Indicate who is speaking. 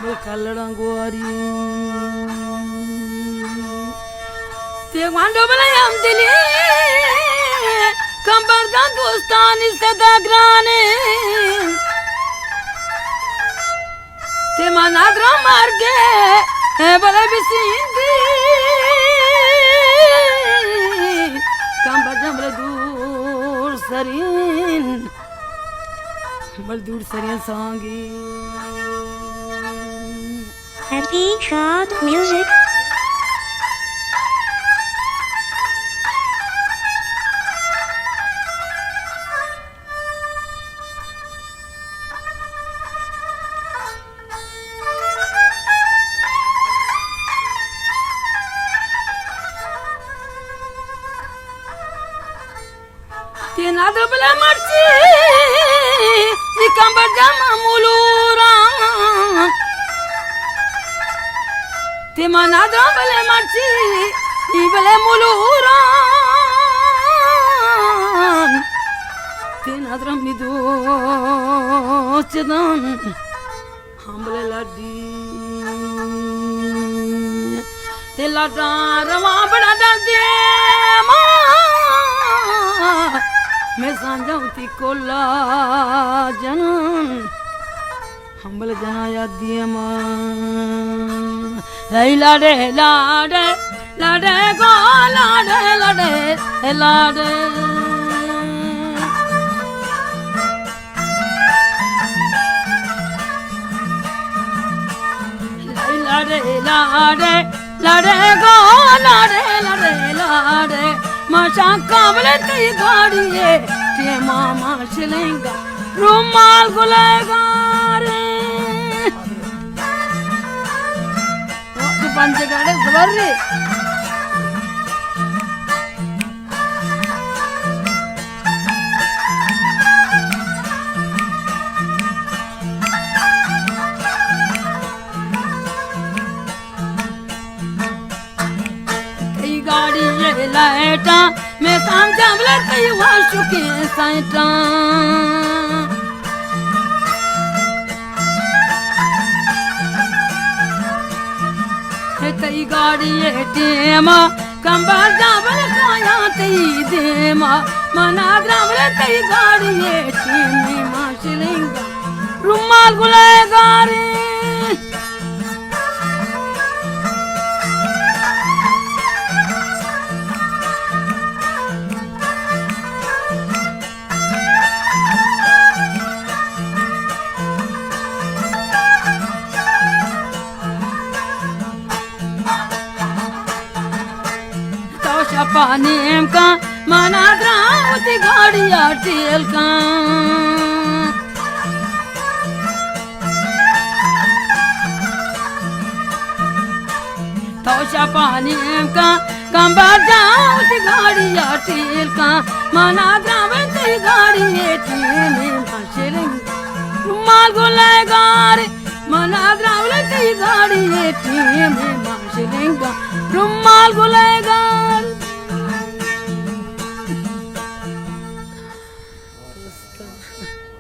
Speaker 1: kallada gori te quando belayam dili kambarda dostani sada grane te manadra marge bala bisindi kambarda dur sarin dur sarin sangi
Speaker 2: Happy Shot Music.
Speaker 1: Tina double marchi, the Kambajama Mulura. Timana double marchi, evil Mulura. Tina Dramidu, Chidan, humble laddi. Tilada Ramabada Dema. मैं सांझाती Cola जनन humble जना याद दिए मां लाडे लाडे लाडे गो लाडे लाडे लाडे लाडे लाडे लाडे गो लाडे लाडे लाडे माशा काबले तेरी गाड़ी है ते मामा चलेगा रुमाल गुलेगा रे वो पंचे गाड़े गुबर रे गाड़ी ये लाइटा मैं समझा बोले कई वाशु के साइटा कई गाड़ी ये टेमा कंबार जावले कोया तई देमा मनाद्रा बोले कई गाड़ी ये टेमी माशलेंगा रुमाल गुलेगा रे पानी का मना द्रावती गाड़िया टेल का तोशा पानी का कंबार जावती गाड़िया टेल का मना द्रावती गाड़िया टेल माशेलेंगा रुमाल गुलेगा रे मना द्रावती गाड़िया टेल माशेलेंगा रुमाल गुलेगा